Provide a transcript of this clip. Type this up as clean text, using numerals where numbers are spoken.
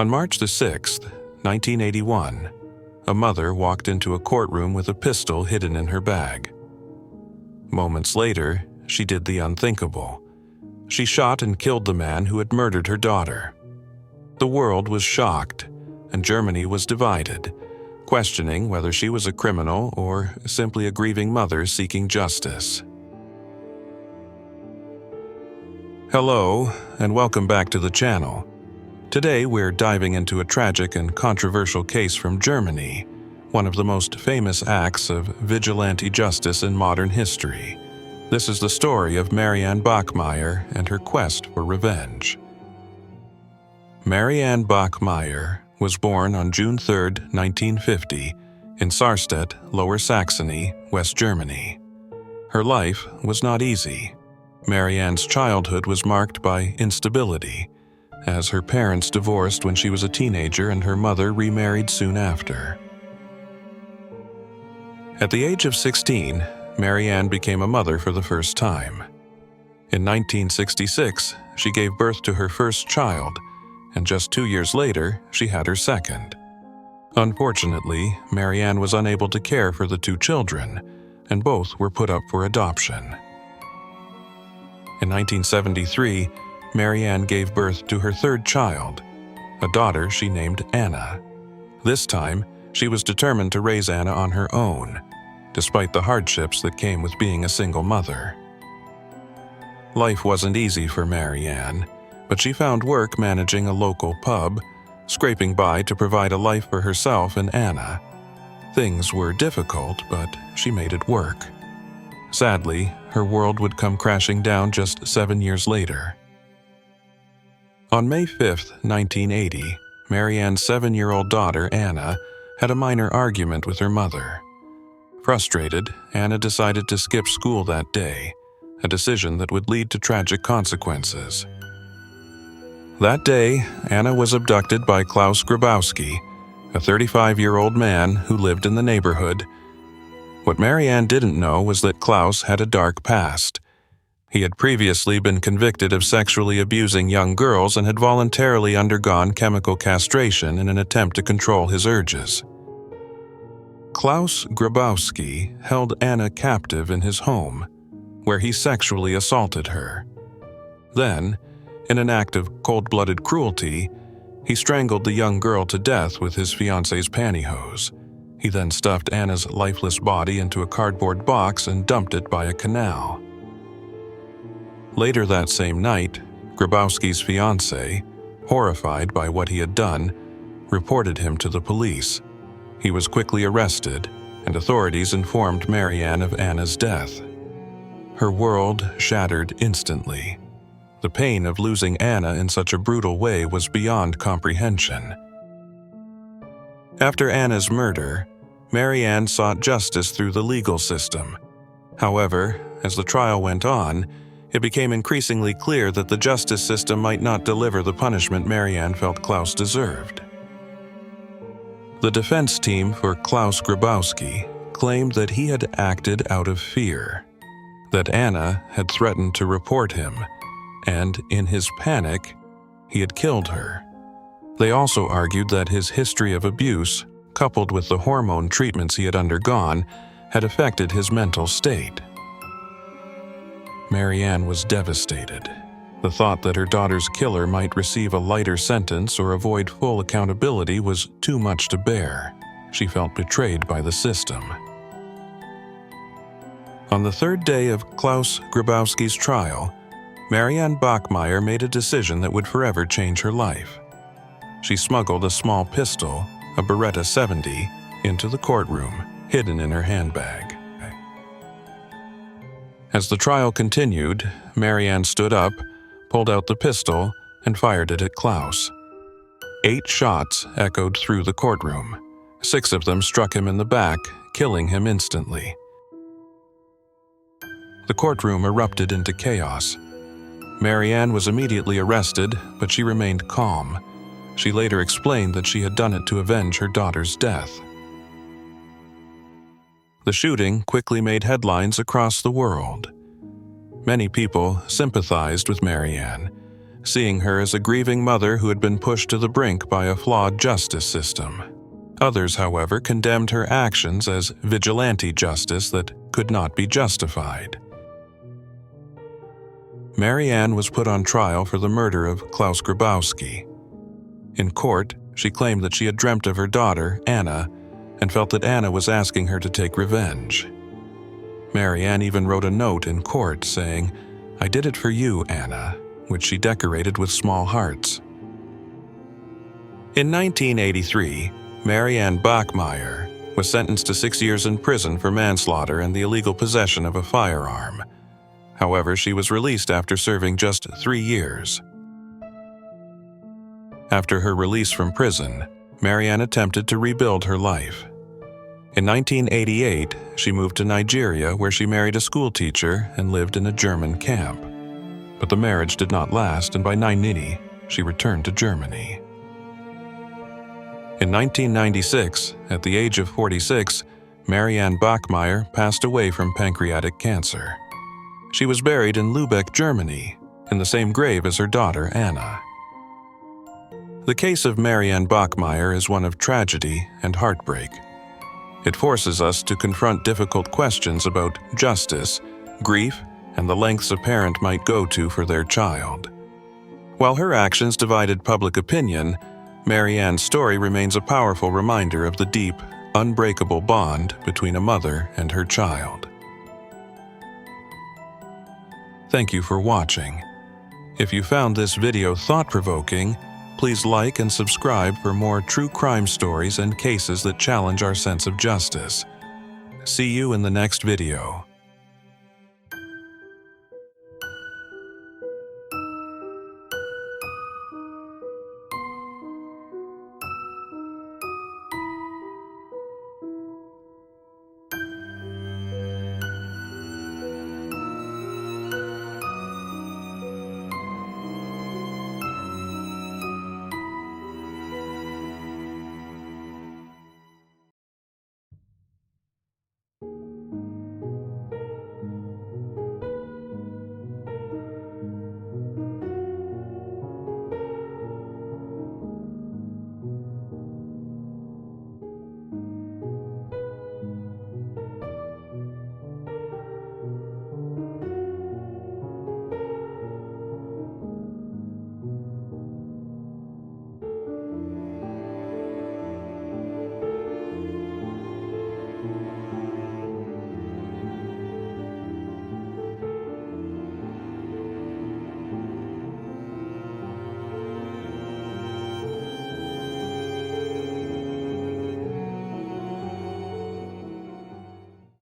On March the 6th, 1981, a mother walked into a courtroom with a pistol hidden in her bag. Moments later, she did the unthinkable. She shot and killed the man who had murdered her daughter. The world was shocked, and Germany was divided, questioning whether she was a criminal or simply a grieving mother seeking justice. Hello, and welcome back to the channel. Today we're diving into a tragic and controversial case from Germany, one of the most famous acts of vigilante justice in modern history. This is the story of Marianne Bachmeier and her quest for revenge. Marianne Bachmeier was born on June 3, 1950, in Sarstedt, Lower Saxony, West Germany. Her life was not easy. Marianne's childhood was marked by instability, as her parents divorced when she was a teenager and her mother remarried soon after. At the age of 16, Marianne became a mother for the first time. In 1966, she gave birth to her first child, and just 2 years later, she had her second. Unfortunately, Marianne was unable to care for the two children, and both were put up for adoption. In 1973, Marianne gave birth to her third child, a daughter she named Anna. This time, she was determined to raise Anna on her own, despite the hardships that came with being a single mother. Life wasn't easy for Marianne, but she found work managing a local pub, scraping by to provide a life for herself and Anna. Things were difficult, but she made it work. Sadly, her world would come crashing down just 7 years later. On May 5, 1980, Marianne's 7-year-old daughter, Anna, had a minor argument with her mother. Frustrated, Anna decided to skip school that day, a decision that would lead to tragic consequences. That day, Anna was abducted by Klaus Grabowski, a 35-year-old man who lived in the neighborhood. What Marianne didn't know was that Klaus had a dark past. He had previously been convicted of sexually abusing young girls and had voluntarily undergone chemical castration in an attempt to control his urges. Klaus Grabowski held Anna captive in his home, where he sexually assaulted her. Then, in an act of cold-blooded cruelty, he strangled the young girl to death with his fiancée's pantyhose. He then stuffed Anna's lifeless body into a cardboard box and dumped it by a canal. Later that same night, Grabowski's fiancée, horrified by what he had done, reported him to the police. He was quickly arrested, and authorities informed Marianne of Anna's death. Her world shattered instantly. The pain of losing Anna in such a brutal way was beyond comprehension. After Anna's murder, Marianne sought justice through the legal system. However, as the trial went on, it became increasingly clear that the justice system might not deliver the punishment Marianne felt Klaus deserved. The defense team for Klaus Grabowski claimed that he had acted out of fear, that Anna had threatened to report him, and in his panic, he had killed her. They also argued that his history of abuse, coupled with the hormone treatments he had undergone, had affected his mental state. Marianne was devastated. The thought that her daughter's killer might receive a lighter sentence or avoid full accountability was too much to bear. She felt betrayed by the system. On the third day of Klaus Grabowski's trial, Marianne Bachmeier made a decision that would forever change her life. She smuggled a small pistol, a Beretta 70, into the courtroom, hidden in her handbag. As the trial continued, Marianne stood up, pulled out the pistol, and fired it at Klaus. 8 shots echoed through the courtroom. 6 of them struck him in the back, killing him instantly. The courtroom erupted into chaos. Marianne was immediately arrested, but she remained calm. She later explained that she had done it to avenge her daughter's death. The shooting quickly made headlines across the world. Many people sympathized with Marianne, seeing her as a grieving mother who had been pushed to the brink by a flawed justice system. Others, however, condemned her actions as vigilante justice that could not be justified. Marianne was put on trial for the murder of Klaus Grabowski. In court, she claimed that she had dreamt of her daughter, Anna, and felt that Anna was asking her to take revenge. Marianne even wrote a note in court saying, "I did it for you, Anna," which she decorated with small hearts. In 1983, Marianne Bachmeier was sentenced to 6 years in prison for manslaughter and the illegal possession of a firearm. However, she was released after serving just 3 years. After her release from prison, Marianne attempted to rebuild her life. In 1988, she moved to Nigeria, where she married a schoolteacher and lived in a German camp. But the marriage did not last, and by 1990, she returned to Germany. In 1996, at the age of 46, Marianne Bachmeier passed away from pancreatic cancer. She was buried in Lübeck, Germany, in the same grave as her daughter, Anna. The case of Marianne Bachmeier is one of tragedy and heartbreak. It forces us to confront difficult questions about justice, grief, and the lengths a parent might go to for their child. While her actions divided public opinion, Marianne's story remains a powerful reminder of the deep, unbreakable bond between a mother and her child. Thank you for watching. If you found this video thought-provoking, please like and subscribe for more true crime stories and cases that challenge our sense of justice. See you in the next video.